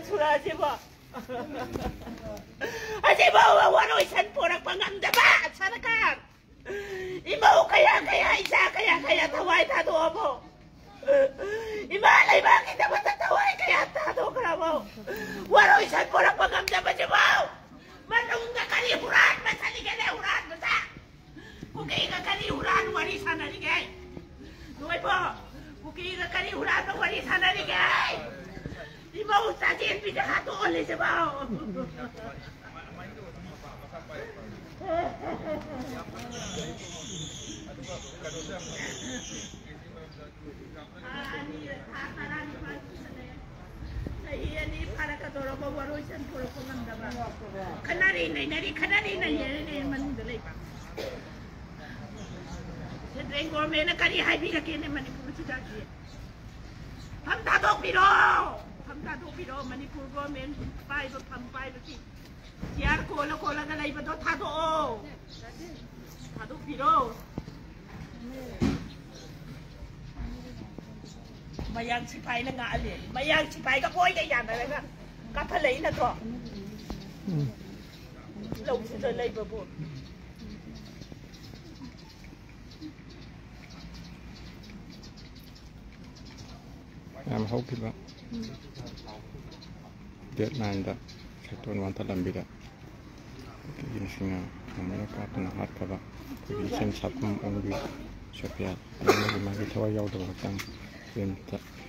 surasibo. Asibo waro isan porak pangamdaba sarakan. Imaw kaya isa kaya taway tado mo. Imalay bakit na matataway kaya tado ka mo. Waro isan porak pangamdaba sibaw. Manung ka kalihuran masaligan na huran basta. Bukay ka kalihuran warisan na ligay. Nuway po. Bukay ka kalihuran warisan na ligay. Di ba ustasin pinakatuon ni Sibaw? Ini para katoro bawaru san puro pangandaba. Kanari nai mandalay pa. Sedreng gorme na kari habi ka kene Manipur sidaki. Pamtadok biro Manipur gorme pai ba pampai ba ki. Siar kola galay ba do tado o. Tadok biro. Mayang sipay na nga ali. Mayang sipay ka boy kay yan talaga. Kapalay na to. Law si dalay babo. I'm hoping that deadline that Saturn want to lambida. Kaya singa namanya kapten hat kaba. Kaya sen sapum ongi Sophia. Ano magi tawa yaw do sang. Yen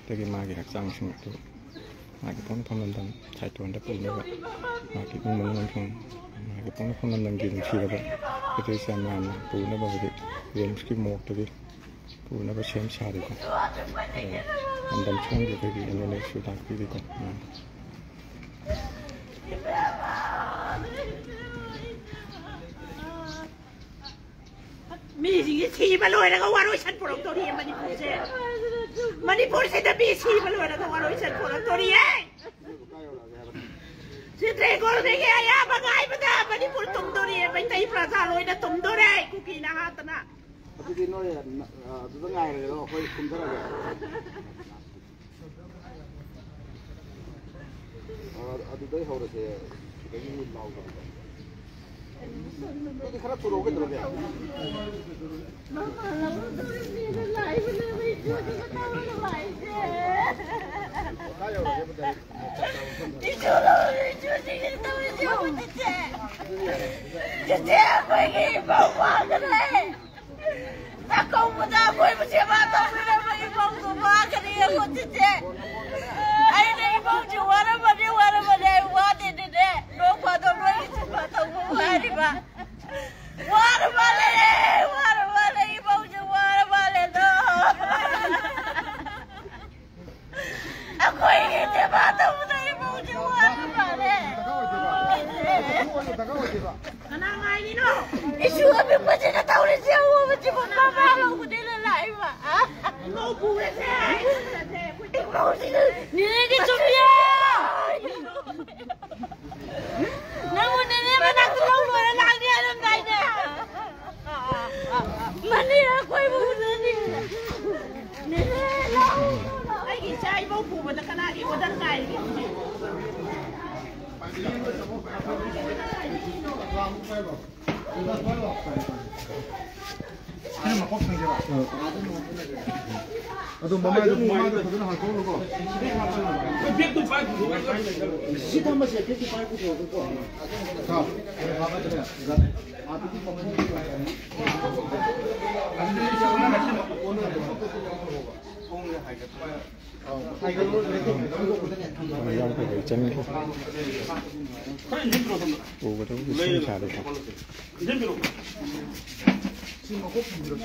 tagi magi sang sing tu. Magi pon pon Saturn da pun ba. Magi pun man thong. Magi pon pon gin chi ba. Kaya sen man pu na ba bi. Yen ski mok to bi. Pu na ba sem sa ri ko. Andam chung di kaya ini sudah kiri ko. Misi si baloi na kawaro isan purong tori Manipur se da misi baloi na kawaro isan purong tori Si Tregor de kaya ya bagay bada Manipur tum tori bantay plaza loi na tum tori kuki na hata na. Tapi di no ya tu tengah ni lo koi kumsara ya. Adu dai haura se kaya ni lau ka. Jadi kerap turun ke terus ya. Mama lalu turun ni lai benar itu kita tahu lai je. Kaya lah betul. Itu sih tahu siapa je. Jadi apa ini bawa kan le. Aku muda boy macam apa tahu ni ibu tu bawa kan dia aku je. Ai ni ibu juara pada wadi dede. Dok pada itu tahu hari ba. Wara bale ibu juara bale do. Aku ini siapa tahu ibu juara bale. Kenang ini no. Isu apa macam nak tahu ni siapa macam apa kalau kita lelai ba. Mau buat saya. Mau sih. Ni lagi Sophia. Namun ni mana kalau luar lagi ada ngai deh. Mana aku ibu ni. Ni lah. Ai kita ibu buat nak nak ibu dah ngai. Aduh, mama itu sudah hancur logo. Biar tu pakai. Kita masih ada pakai tu logo. Kau, apa tu ya? Apa tu pakai? Anda ni siapa nak cakap? Kong ni hai kat. Hai kat tu Yang tu chân cái. Ủa cái đó xin trả được không? Xin một cốc được.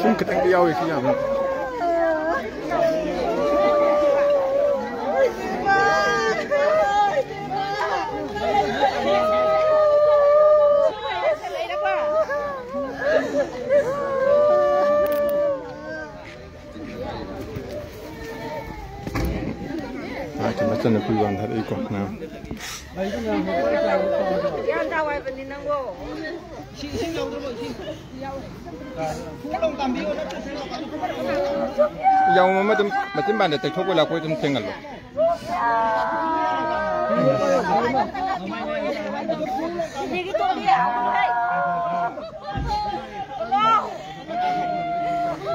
Sum ketang dia awak siapa? Macam mana puluhan hari ikut nak? Yang tawai peninang go. Yang macam mana tektok bola kau itu tinggal lo. Ini gitu dia.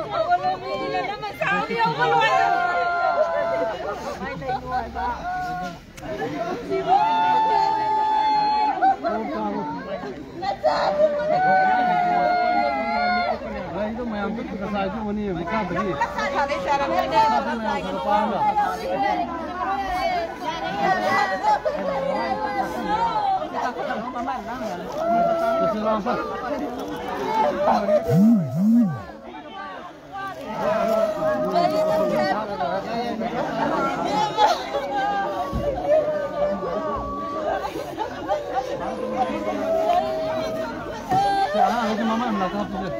Kalau ni nama kami yang keluar. Itu mayam tu kita saja ni bukan beri. Mama melakukan apa?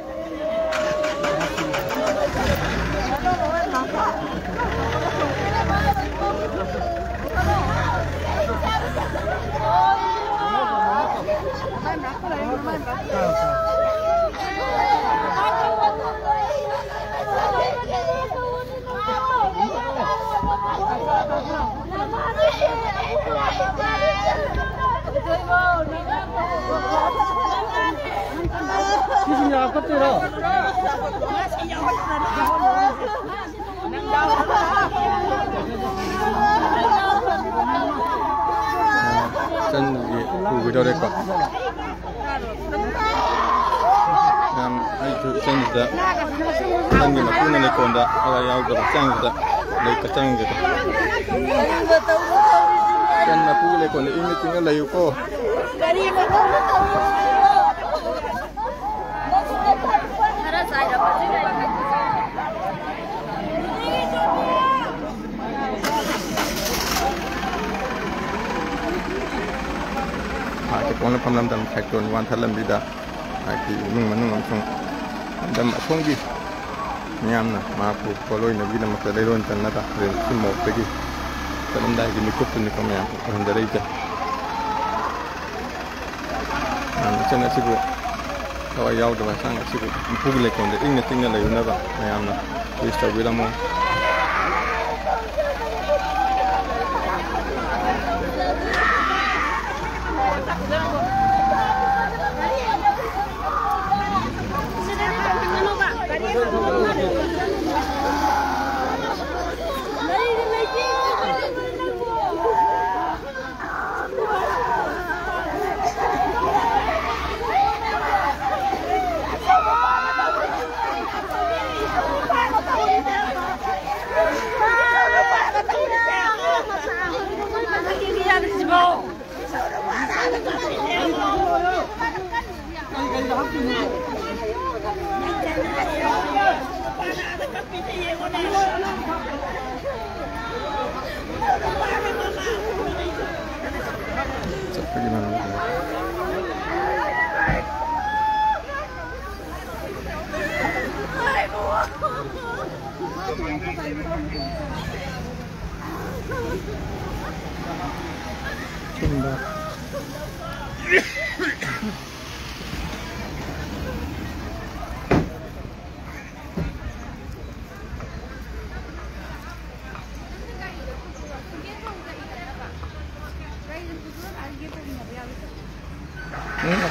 Sini apa tu ro? Chân phụ cái đó đây còn. Ai tu chân juga. Chân ni macam mana kon dah? Kalau yang tu chân juga. Lei kacang juga. Chân apa lei kon ini tinggal lei ko. Kita pun dalam sektor wanita lembida, kita menung langsung dalam songgi, nyamna, maafu, kalau ini bila masa leron tanah dah, semua pergi, dalam dah ini cukup ni kami yang orang dari itu. Macam nasi bu, kalau jauh tu macam nasi bu, pukul lekon, ini tinggal lagi napa, nyamna, kita bila mau.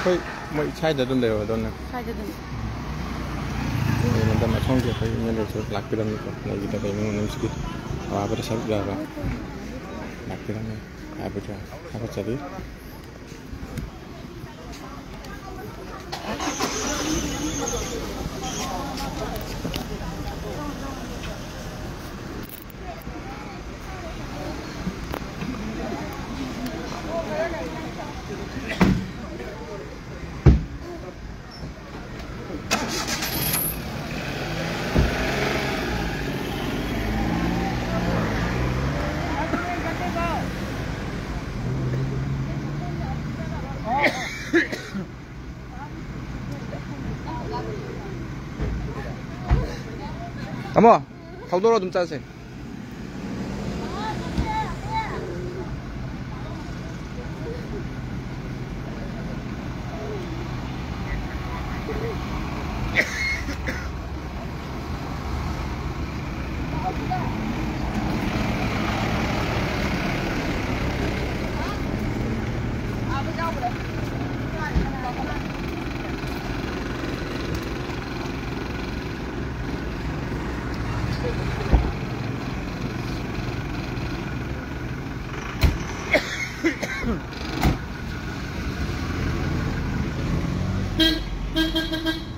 Apa mau cai dah dulu lewat dona. Cai dah dulu. Ini nanti macam dia kau ini lewat laki dalam itu. Lagi kita ini mengenai sikit. Apa ada sabda apa? Laki dalam apa tu? Apa jadi? 감아. 가우도로 좀 짜세. Thank you.